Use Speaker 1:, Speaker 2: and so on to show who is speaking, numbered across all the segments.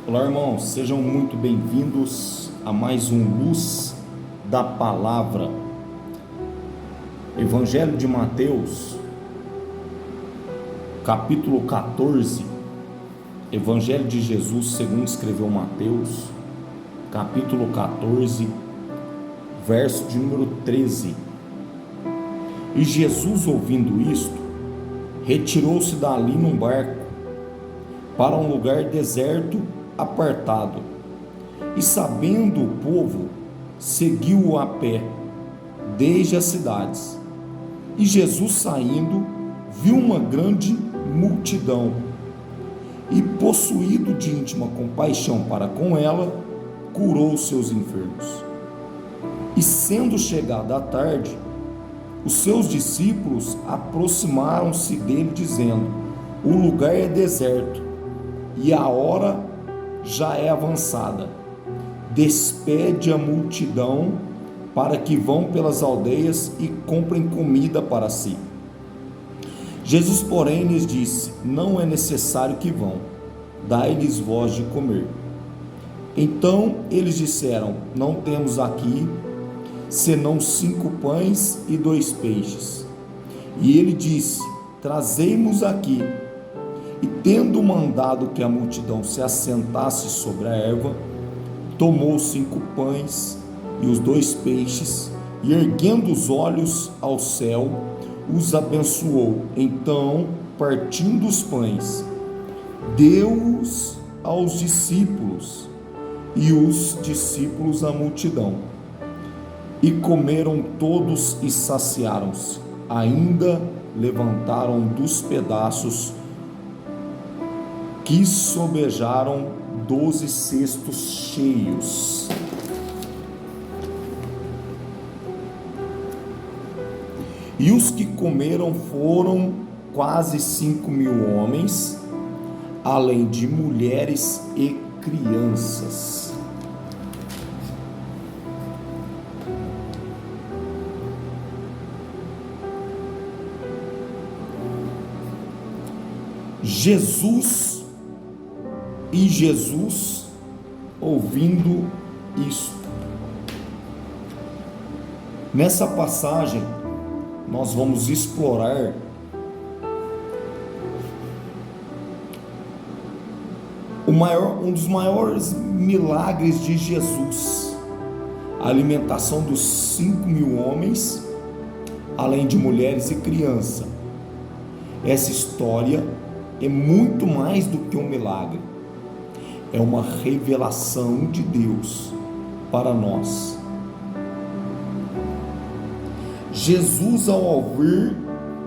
Speaker 1: Olá, irmãos, sejam muito bem-vindos a mais um Luz da Palavra. Evangelho de Mateus, capítulo 14. Evangelho de Jesus segundo escreveu Mateus, capítulo 14, verso de número 13. E Jesus, ouvindo isto, retirou-se dali num barco para um lugar deserto, apartado, e sabendo o povo, seguiu-o a pé desde as cidades. E Jesus, saindo, viu uma grande multidão, e possuído de íntima compaixão para com ela, curou os seus enfermos. E sendo chegada a tarde, os seus discípulos aproximaram-se dele, dizendo: o lugar é deserto, e a hora já é avançada. Despede a multidão para que vão pelas aldeias e comprem comida para si. Jesus, porém, lhes disse: não é necessário que vão, dai-lhes vós de comer. Então eles disseram: não temos aqui senão 5 pães e 2 peixes. E ele disse: trazei-mos aqui. E tendo mandado que a multidão se assentasse sobre a erva, tomou 5 pães e os 2 peixes, e erguendo os olhos ao céu, os abençoou. Então, partindo os pães, deu-os aos discípulos, e os discípulos à multidão. E comeram todos e saciaram-se. Ainda levantaram dos pedaços que sobejaram 12 cestos cheios. E os que comeram foram quase 5.000 homens, além de mulheres e crianças. Jesus, ouvindo isto. Nessa passagem, nós vamos explorar um dos maiores milagres de Jesus, a alimentação dos 5.000 homens, além de mulheres e crianças. Essa história é muito mais do que um milagre, é uma revelação de Deus para nós. Jesus, ao ouvir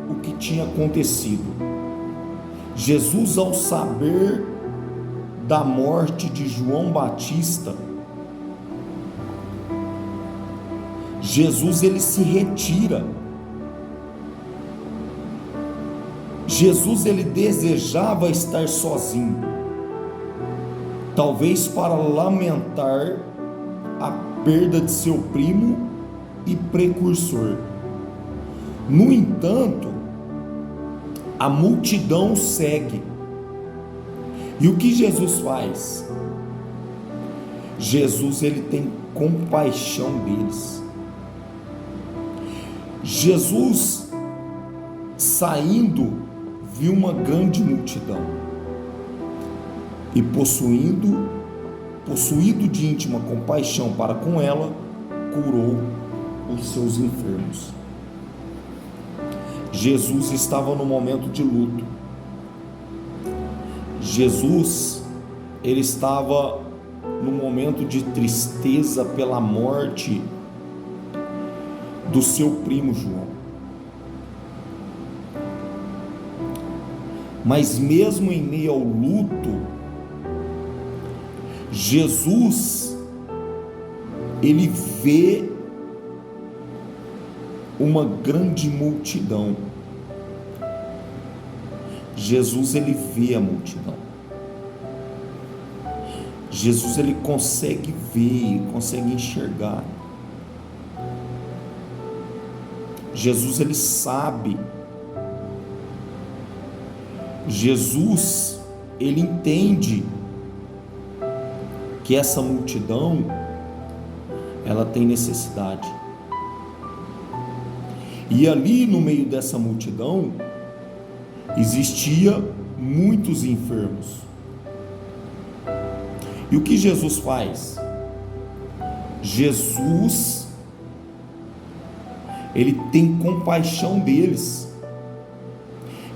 Speaker 1: o que tinha acontecido, Jesus, ao saber da morte de João Batista, Jesus, ele se retira. Jesus, ele desejava estar sozinho, talvez para lamentar a perda de seu primo e precursor. No entanto, a multidão segue. E o que Jesus faz? Jesus, ele tem compaixão deles. Jesus, saindo, viu uma grande multidão e possuído de íntima compaixão para com ela, curou os seus enfermos. Jesus estava no momento de luto. Jesus, ele estava no momento de tristeza pela morte do seu primo João. Mas mesmo em meio ao luto, Jesus, ele vê uma grande multidão. Jesus, ele vê a multidão. Jesus, ele consegue ver, consegue enxergar. Jesus, ele sabe. Jesus, ele entende que essa multidão, ela tem necessidade. E ali no meio dessa multidão, existia muitos enfermos. E o que Jesus faz? Jesus, ele tem compaixão deles.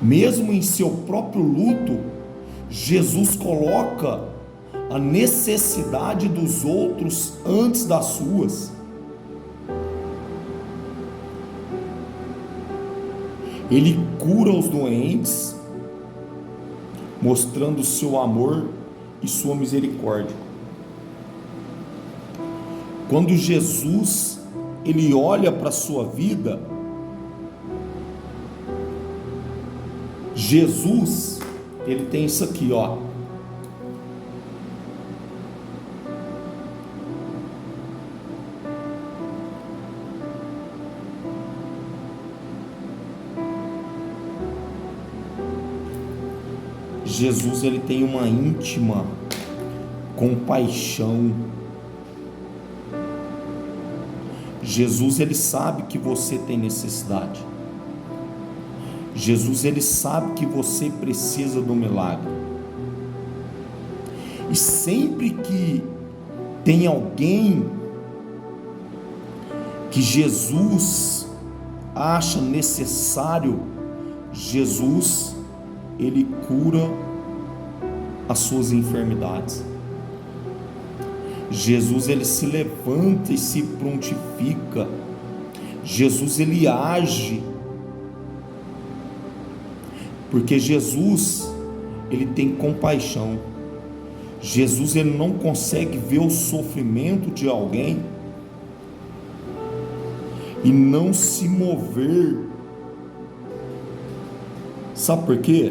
Speaker 1: Mesmo em seu próprio luto, Jesus coloca a necessidade dos outros antes das suas. Ele cura os doentes, mostrando seu amor e sua misericórdia. Quando Jesus, ele olha para a sua vida, Jesus, ele tem isso aqui, ó. Jesus, ele tem uma íntima compaixão. Jesus, ele sabe que você tem necessidade. Jesus, ele sabe que você precisa do milagre. E sempre que tem alguém que Jesus acha necessário, Jesus, ele cura as suas enfermidades. Jesus, ele se levanta e se prontifica. Jesus, ele age, porque Jesus, ele tem compaixão. Jesus, ele não consegue ver o sofrimento de alguém e não se mover. Sabe por quê?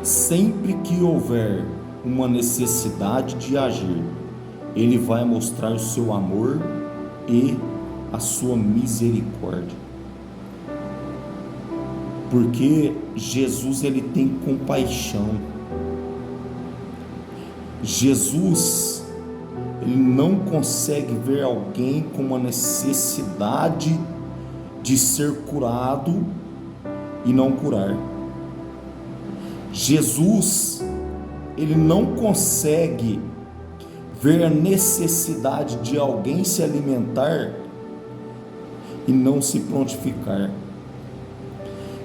Speaker 1: Sempre que houver uma necessidade de agir, ele vai mostrar o seu amor e a sua misericórdia. Porque Jesus, ele tem compaixão. Jesus, ele não consegue ver alguém com uma necessidade de ser curado e não curar. Jesus, ele não consegue ver a necessidade de alguém se alimentar e não se prontificar.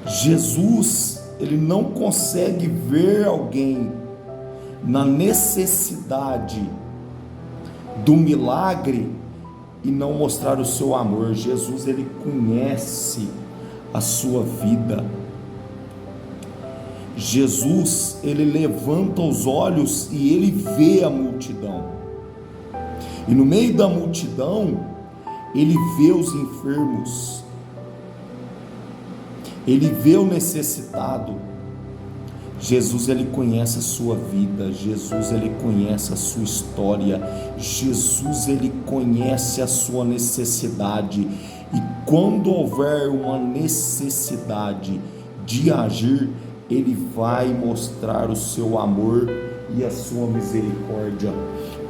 Speaker 1: Jesus, ele não consegue ver alguém na necessidade do milagre e não mostrar o seu amor. Jesus, ele conhece a sua vida. Jesus, ele levanta os olhos e ele vê a multidão. E no meio da multidão, ele vê os enfermos. Ele vê o necessitado. Jesus, ele conhece a sua vida. Jesus, ele conhece a sua história. Jesus, ele conhece a sua necessidade. E quando houver uma necessidade de agir, ele vai mostrar o seu amor e a sua misericórdia.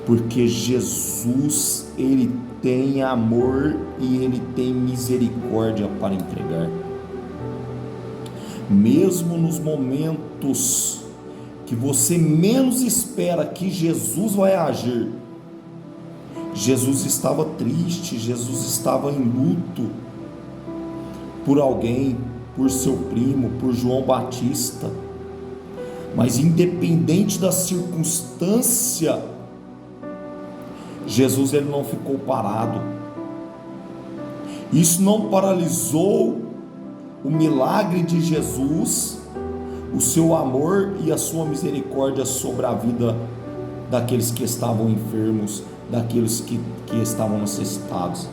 Speaker 1: Porque Jesus, ele tem amor e ele tem misericórdia para entregar. Mesmo nos momentos que você menos espera que Jesus vai agir, Jesus estava triste, Jesus estava em luto por alguém, por seu primo, por João Batista, mas independente da circunstância, Jesus, ele não ficou parado. Isso não paralisou o milagre de Jesus, o seu amor e a sua misericórdia sobre a vida daqueles que estavam enfermos, daqueles que estavam necessitados.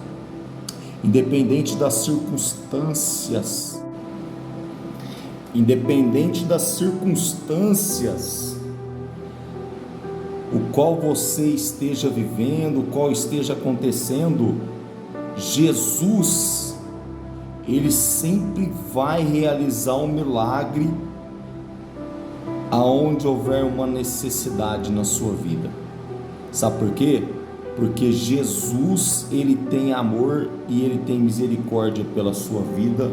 Speaker 1: Independente das circunstâncias, o qual você esteja vivendo, o qual esteja acontecendo, Jesus, ele sempre vai realizar um milagre aonde houver uma necessidade na sua vida. Sabe por quê? Porque Jesus, ele tem amor e ele tem misericórdia pela sua vida,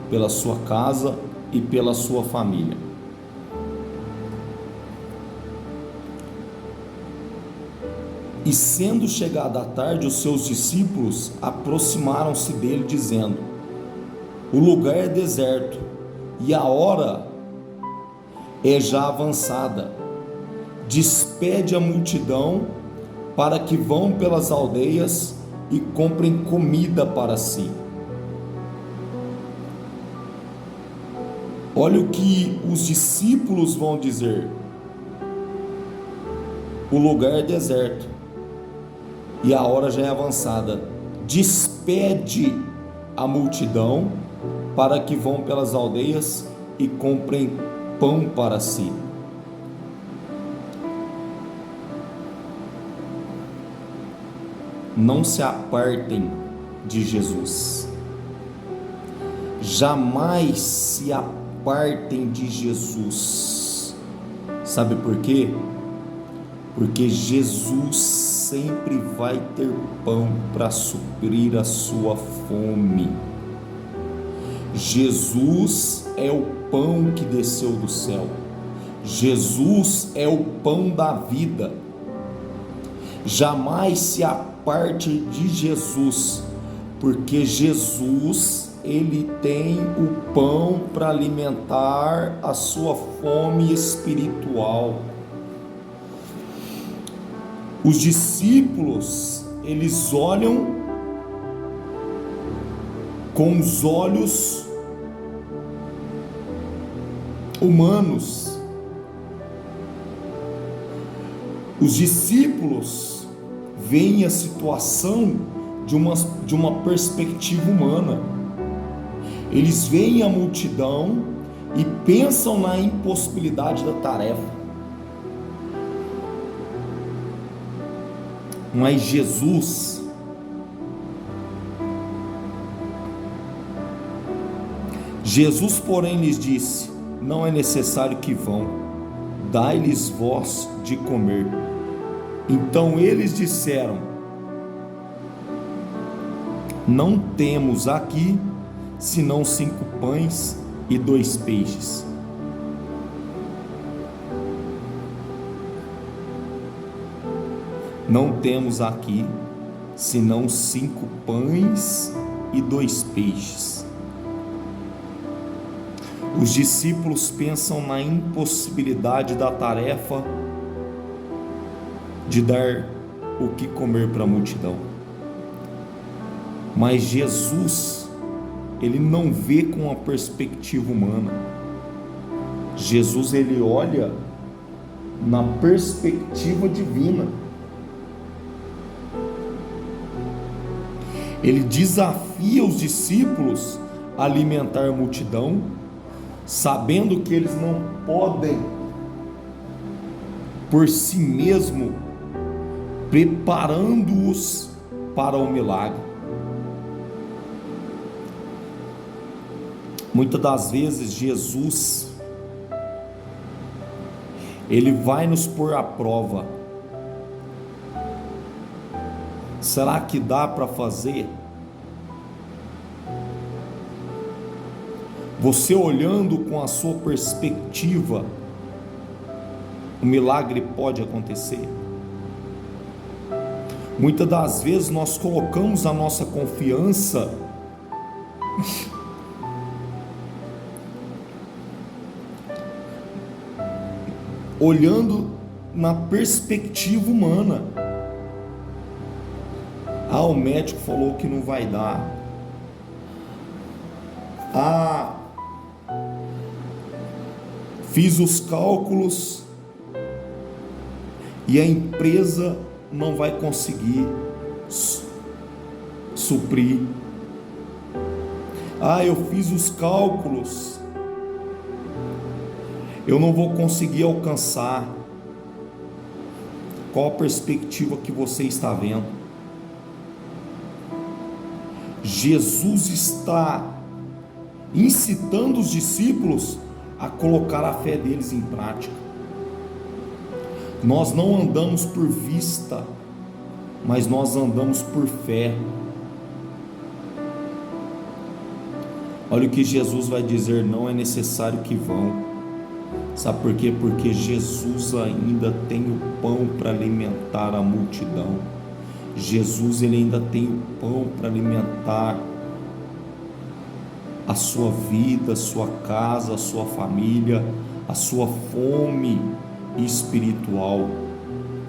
Speaker 1: pela sua casa e pela sua família. E sendo chegada a tarde, os seus discípulos aproximaram-se dele, dizendo: o lugar é deserto e a hora é já avançada. Despede a multidão para que vão pelas aldeias e comprem comida para si. Olha o que os discípulos vão dizer: o lugar é deserto e a hora já é avançada. Despede a multidão para que vão pelas aldeias e comprem pão para si. Não se apartem de Jesus. Jamais se apartem de Jesus. Sabe por quê? Porque Jesus sempre vai ter pão para suprir a sua fome. Jesus é o pão que desceu do céu. Jesus é o pão da vida. Jamais se aparte de Jesus, porque Jesus, ele tem o pão para alimentar a sua fome espiritual. Os discípulos, eles olham com os olhos humanos. Os discípulos veem a situação de uma perspectiva humana. Eles veem a multidão e pensam na impossibilidade da tarefa. Mas Jesus, porém, lhes disse: não é necessário que vão, dai-lhes vós de comer. Então eles disseram: não temos aqui senão 5 pães e 2 peixes. Não temos aqui senão 5 pães e 2 peixes. Os discípulos pensam na impossibilidade da tarefa de dar o que comer para a multidão. Mas Jesus, ele não vê com a perspectiva humana. Jesus, ele olha na perspectiva divina. Ele desafia os discípulos a alimentar a multidão, sabendo que eles não podem, por si mesmo, preparando-os para o milagre. Muitas das vezes Jesus, ele vai nos pôr à prova. Será que dá para fazer? Você olhando com a sua perspectiva, o milagre pode acontecer. Muitas das vezes nós colocamos a nossa confiança olhando na perspectiva humana. Ah, o médico falou que não vai dar. Ah, fiz os cálculos e a empresa não vai conseguir suprir. Ah, eu fiz os cálculos, eu não vou conseguir alcançar. Qual a perspectiva que você está vendo? Jesus está incitando os discípulos a colocar a fé deles em prática. Nós não andamos por vista, mas nós andamos por fé. Olha o que Jesus vai dizer: não é necessário que vão. Sabe por quê? Porque Jesus ainda tem o pão para alimentar a multidão. Jesus, ele ainda tem o pão para alimentar a sua vida, a sua casa, a sua família, a sua fome espiritual.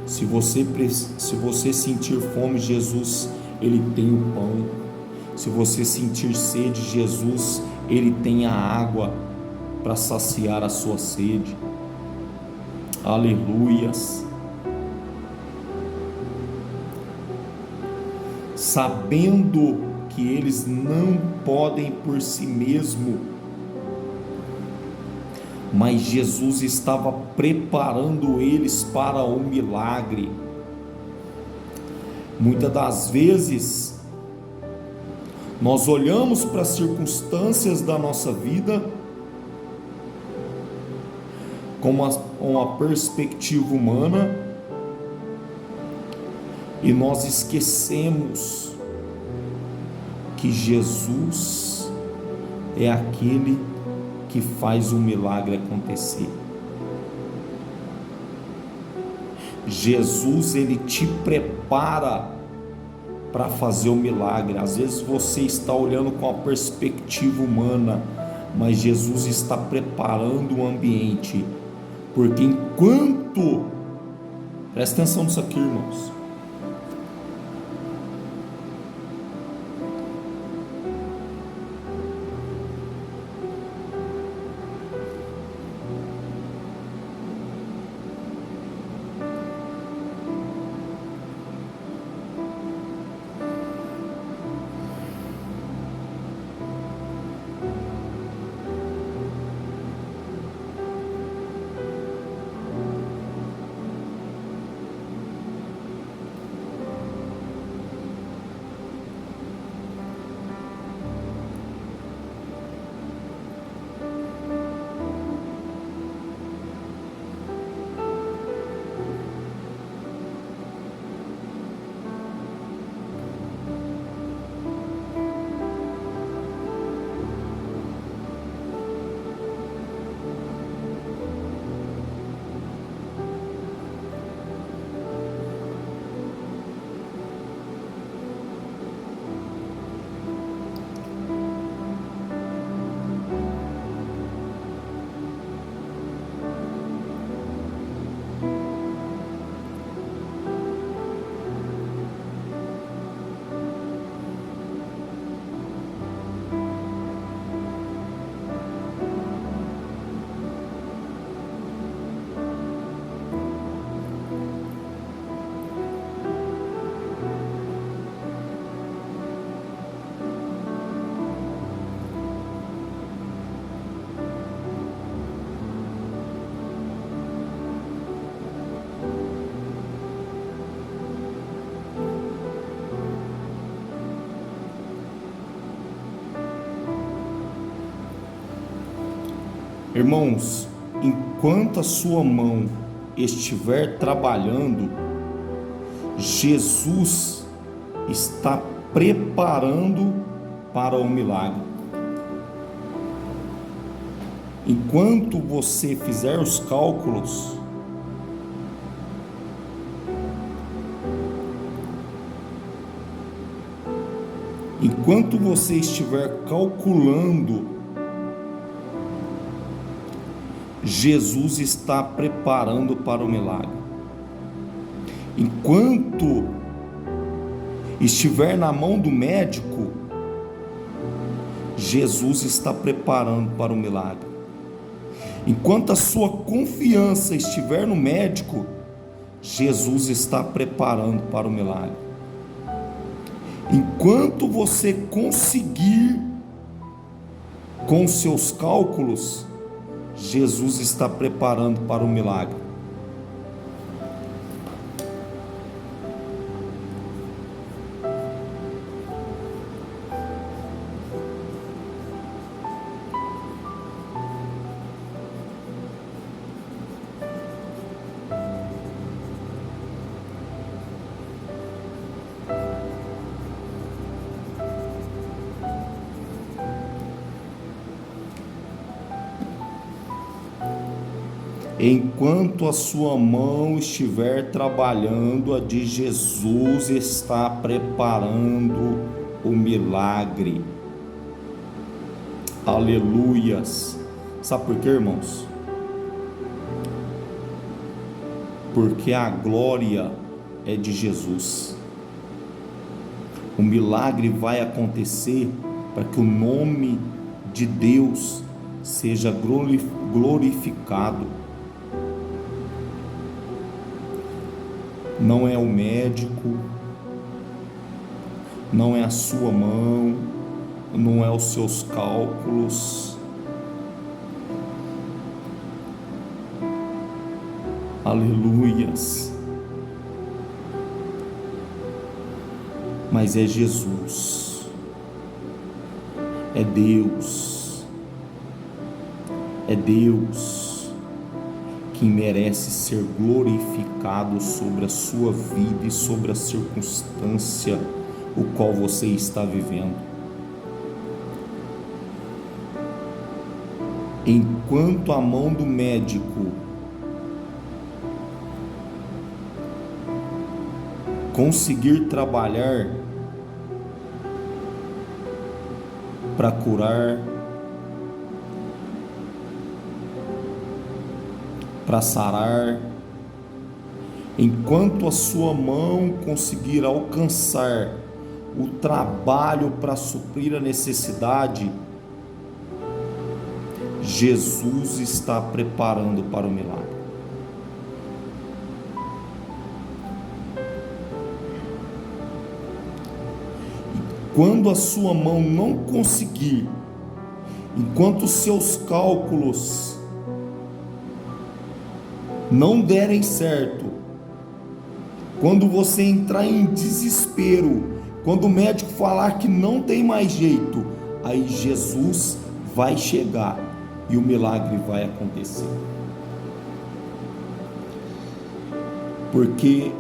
Speaker 1: Se você sentir fome, Jesus, ele tem o pão. Se você sentir sede, Jesus, ele tem a água para saciar a sua sede. Aleluias. Sabendo que eles não podem por si mesmo, mas Jesus estava preparando eles para o milagre. Muitas das vezes nós olhamos para as circunstâncias da nossa vida com uma perspectiva humana e nós esquecemos que Jesus é aquele que faz o milagre acontecer. Jesus, ele te prepara para fazer o milagre. Às vezes você está olhando com a perspectiva humana, mas Jesus está preparando o ambiente, porque enquanto, presta atenção nisso aqui, irmãos, Irmãos, enquanto a sua mão estiver trabalhando, Jesus está preparando para o milagre. Enquanto você fizer os cálculos, enquanto você estiver calculando, Jesus está preparando para o milagre. Enquanto estiver na mão do médico, Jesus está preparando para o milagre. Enquanto a sua confiança estiver no médico, Jesus está preparando para o milagre. Enquanto você conseguir com seus cálculos, Jesus está preparando para o milagre. Enquanto a sua mão estiver trabalhando, a de Jesus está preparando o milagre. Aleluias. Sabe por quê, irmãos? Porque a glória é de Jesus. O milagre vai acontecer para que o nome de Deus seja glorificado. Não é o médico, não é a sua mão, não é os seus cálculos. Aleluias. Mas é Jesus, é Deus que merece ser glorificado sobre a sua vida e sobre a circunstância o qual você está vivendo. Enquanto a mão do médico conseguir trabalhar para curar, para sarar, enquanto a sua mão conseguir alcançar o trabalho para suprir a necessidade, Jesus está preparando para o milagre. Quando a sua mão não conseguir, enquanto os seus cálculos não derem certo, quando você entrar em desespero, quando o médico falar que não tem mais jeito, aí Jesus vai chegar e o milagre vai acontecer. Porque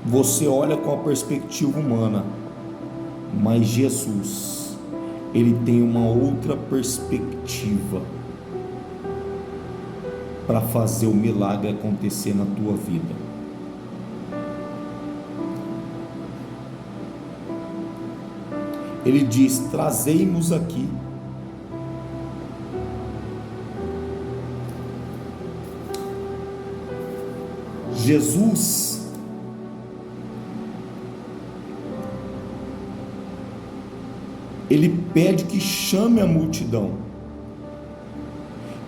Speaker 1: você olha com a perspectiva humana, mas Jesus, ele tem uma outra perspectiva para fazer o milagre acontecer na tua vida. Ele diz: trazei-nos aqui. Jesus ele pede que chame a multidão.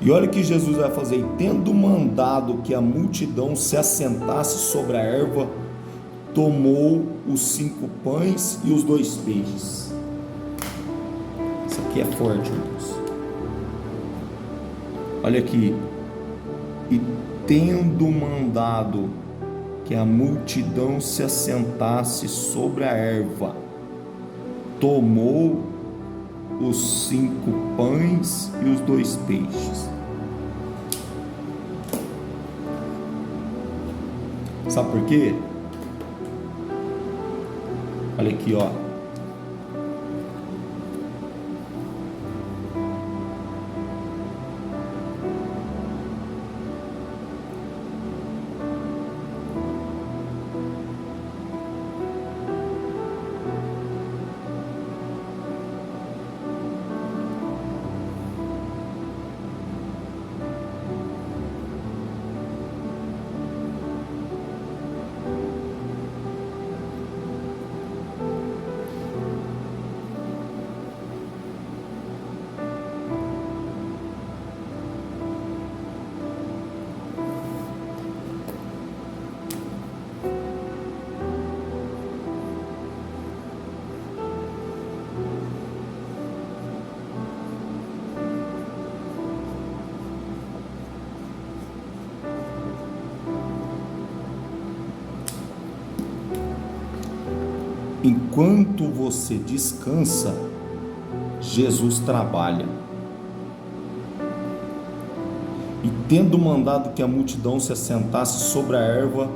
Speaker 1: E olha o que Jesus vai fazer: e tendo mandado que a multidão se assentasse sobre a erva, tomou os 5 pães e os 2 peixes. Isso aqui é forte, irmãos. Olha aqui. E tendo mandado que a multidão se assentasse sobre a erva, tomou os 5 pães e os 2 peixes. Sabe por quê? Olha aqui, ó. Enquanto você descansa, Jesus trabalha. E tendo mandado que a multidão se assentasse sobre a erva,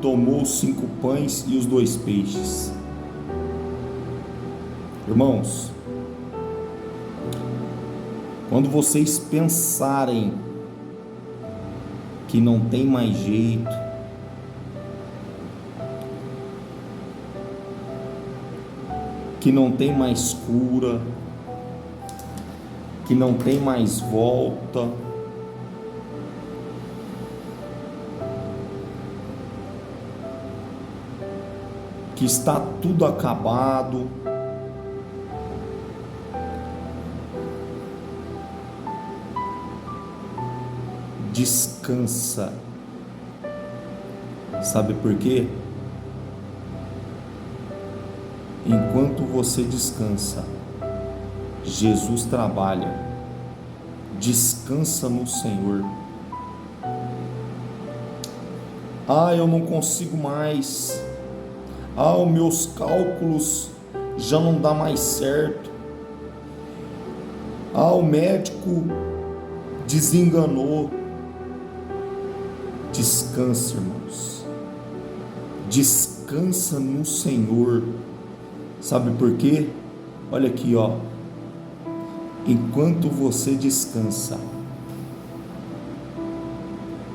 Speaker 1: tomou os 5 pães e os 2 peixes. Irmãos, quando vocês pensarem que não tem mais jeito, que não tem mais cura, que não tem mais volta, que está tudo acabado, descansa. Sabe por quê? Enquanto você descansa, Jesus trabalha. Descansa no Senhor. Eu não consigo mais. Os meus cálculos já não dá mais certo. O médico desenganou. Descansa, irmãos. Descansa no Senhor. Sabe por quê? Olha aqui, ó. Enquanto você descansa,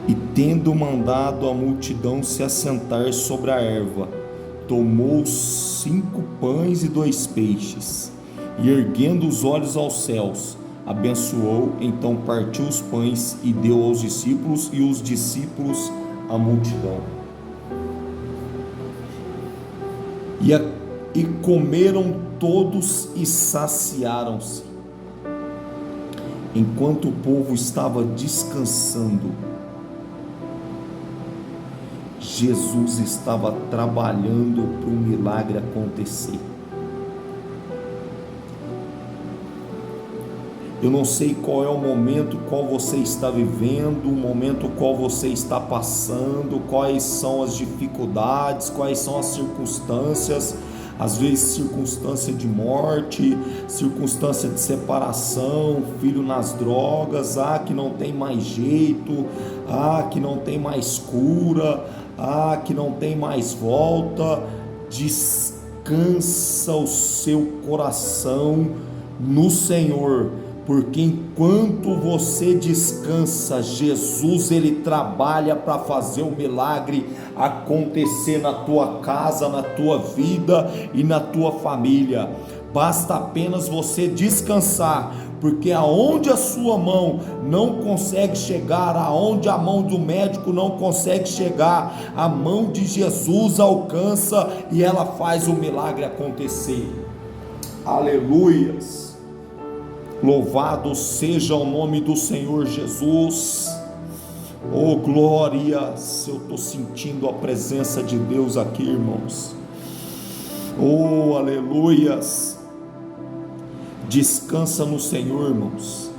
Speaker 1: e tendo mandado a multidão se assentar sobre a erva, tomou 5 pães e 2 peixes, e erguendo os olhos aos céus, abençoou, então partiu os pães e deu aos discípulos, e os discípulos à multidão. E comeram todos e saciaram-se. Enquanto o povo estava descansando, Jesus estava trabalhando para o milagre acontecer. Eu não sei qual é o momento qual você está vivendo, o momento qual você está passando, quais são as dificuldades, quais são as circunstâncias, às vezes circunstância de morte, circunstância de separação, filho nas drogas, que não tem mais jeito, que não tem mais cura, que não tem mais volta. Descansa o seu coração no Senhor, porque enquanto você descansa, Jesus ele trabalha para fazer o milagre acontecer na tua casa, na tua vida e na tua família. Basta apenas você descansar, porque aonde a sua mão não consegue chegar, aonde a mão do médico não consegue chegar, a mão de Jesus alcança e ela faz o milagre acontecer. Aleluias! Louvado seja o nome do Senhor Jesus. Oh glórias, eu estou sentindo a presença de Deus aqui, irmãos. Oh aleluias. Descansa no Senhor, irmãos.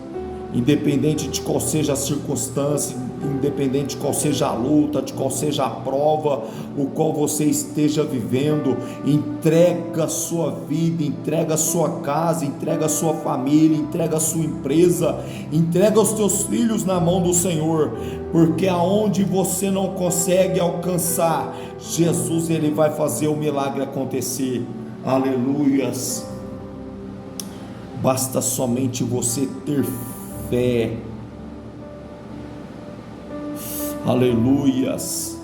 Speaker 1: independente de qual seja a circunstância, independente de qual seja a luta, de qual seja a prova, o qual você esteja vivendo, entrega a sua vida, entrega a sua casa, entrega a sua família, entrega a sua empresa, entrega os teus filhos na mão do Senhor, porque aonde você não consegue alcançar, Jesus, Ele vai fazer o milagre acontecer. Aleluias. Basta somente você ter fé. Aleluias.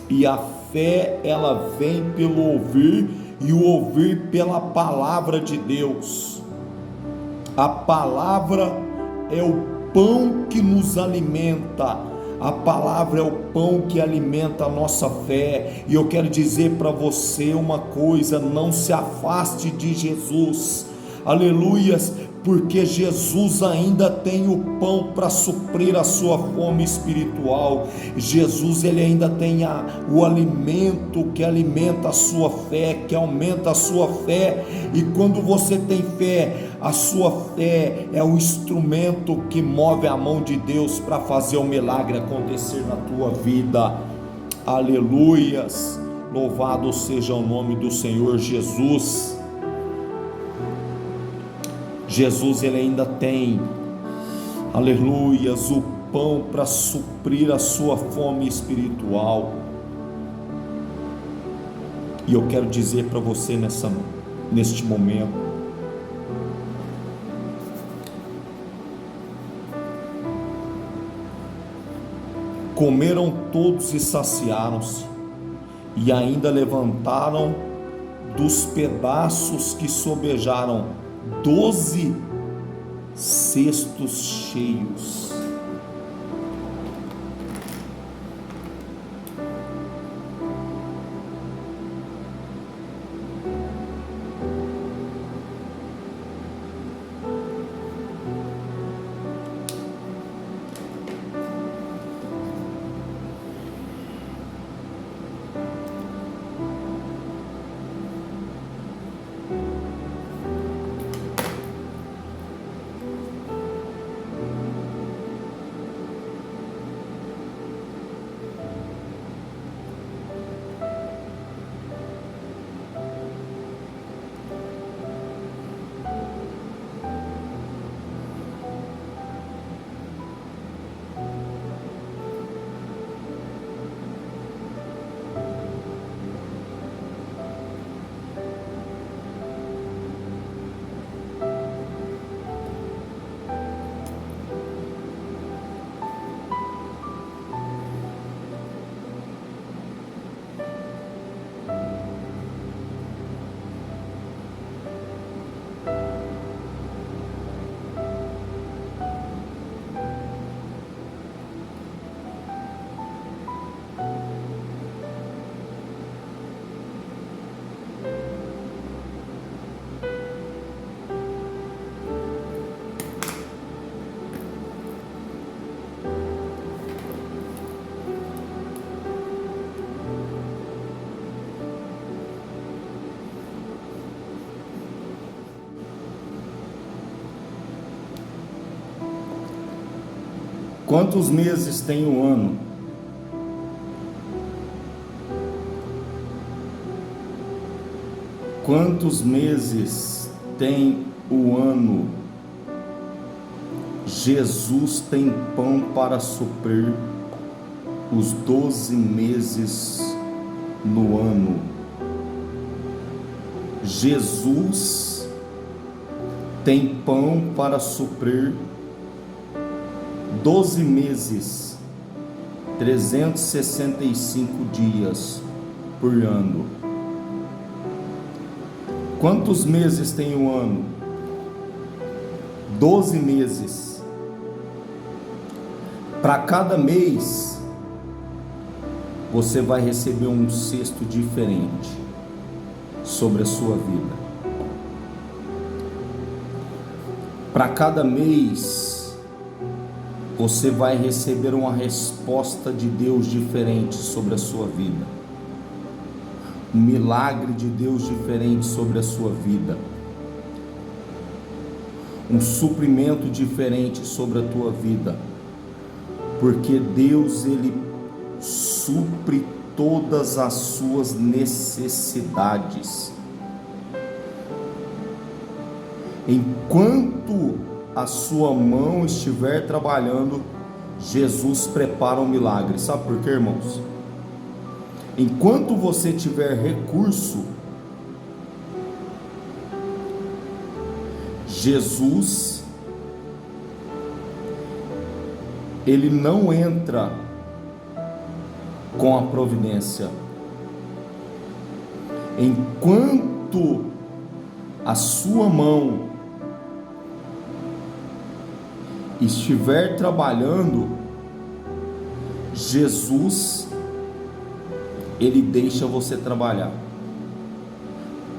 Speaker 1: E a fé, ela vem pelo ouvir, e o ouvir pela palavra de Deus. A palavra é o pão que nos alimenta. A palavra é o pão que alimenta a nossa fé. E eu quero dizer para você uma coisa: não se afaste de Jesus. Aleluias, porque Jesus ainda tem o pão para suprir a sua fome espiritual. Jesus, ele ainda tem o alimento que alimenta a sua fé, que aumenta a sua fé. E quando você tem fé, a sua fé é o instrumento que move a mão de Deus para fazer o milagre acontecer na tua vida. Aleluias, louvado seja o nome do Senhor Jesus. Jesus, ele ainda tem, aleluias, o pão para suprir a sua fome espiritual. E eu quero dizer para você neste momento: comeram todos e saciaram-se, e ainda levantaram dos pedaços que sobejaram 12 cestos cheios. Quantos meses tem o ano? Quantos meses tem o ano? Jesus tem pão para suprir os 12 meses no ano. Jesus tem pão para suprir 12 meses, 365 dias por ano. Quantos meses tem o ano? 12 meses. Para cada mês, você vai receber um cesto diferente sobre a sua vida. Para cada mês, você vai receber uma resposta de Deus diferente sobre a sua vida. Um milagre de Deus diferente sobre a sua vida. um suprimento diferente sobre a tua vida, porque Deus, Ele supre todas as suas necessidades. Enquanto a sua mão estiver trabalhando, Jesus prepara um milagre. Sabe por quê, irmãos? Enquanto você tiver recurso, Jesus, Ele não entra com a providência. Enquanto a sua mão estiver trabalhando, Jesus, Ele deixa você trabalhar.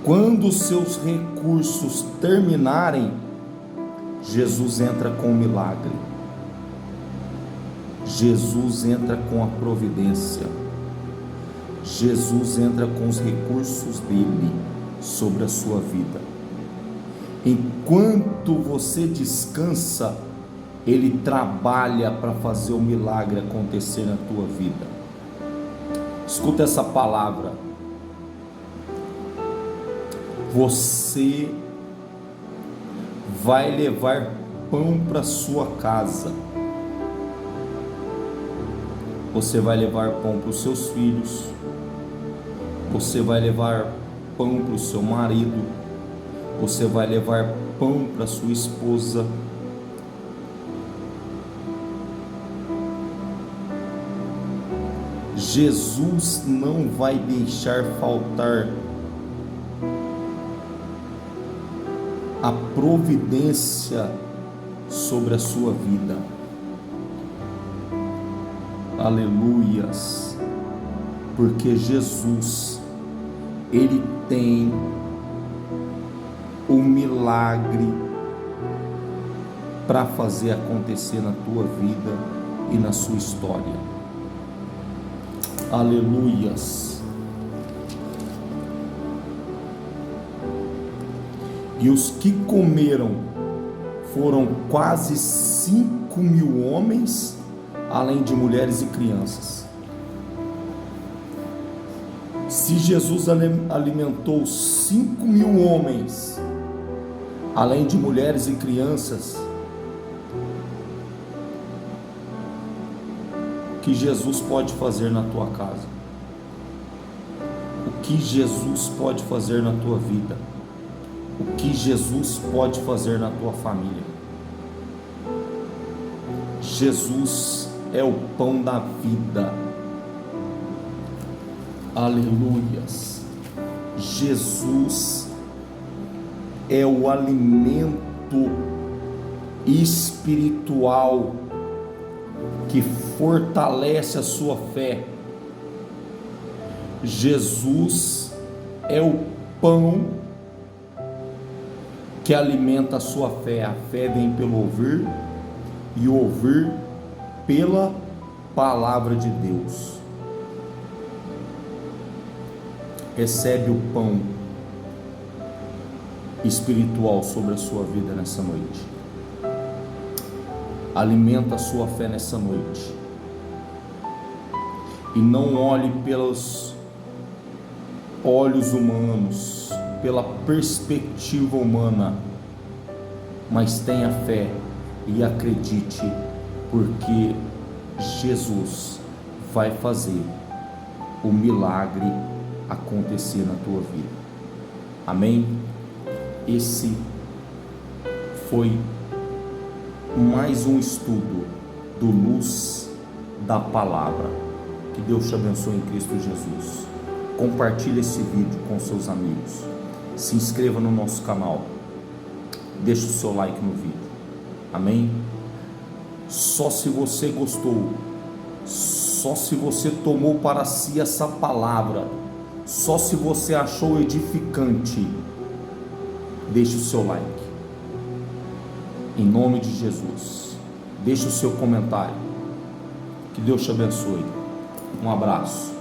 Speaker 1: Quando os seus recursos terminarem, Jesus entra com o milagre. Jesus entra com a providência. Jesus entra com os recursos dele sobre a sua vida. Enquanto você descansa, Ele trabalha para fazer o milagre acontecer na tua vida. Escuta essa palavra. Você vai levar pão para sua casa. Você vai levar pão para os seus filhos. Você vai levar pão para o seu marido. Você vai levar pão para sua esposa. Jesus não vai deixar faltar a providência sobre a sua vida. Aleluias, porque Jesus, Ele tem o milagre para fazer acontecer na tua vida e na sua história. Aleluias. E os que comeram foram quase 5.000 homens, além de mulheres e crianças. Se Jesus alimentou 5.000 homens, além de mulheres e crianças, o que Jesus pode fazer na tua casa? O que Jesus pode fazer na tua vida? O que Jesus pode fazer na tua família? Jesus é o pão da vida. Aleluias. Jesus é o alimento espiritual que fortalece a sua fé. Jesus é o pão que alimenta a sua fé. A fé vem pelo ouvir, e ouvir pela palavra de Deus. Recebe o pão espiritual sobre a sua vida nessa noite. Alimenta a sua fé nessa noite. E não olhe pelos olhos humanos, pela perspectiva humana, mas tenha fé e acredite, porque Jesus vai fazer o milagre acontecer na tua vida. Amém? Esse foi mais um estudo do Luz da Palavra. Que Deus te abençoe em Cristo Jesus. Compartilhe esse vídeo com seus amigos. Se inscreva no nosso canal. Deixe o seu like no vídeo. Amém? Só se você gostou, só se você tomou para si essa palavra, só se você achou edificante, deixe o seu like. Em nome de Jesus. Deixe o seu comentário. Que Deus te abençoe. Um abraço.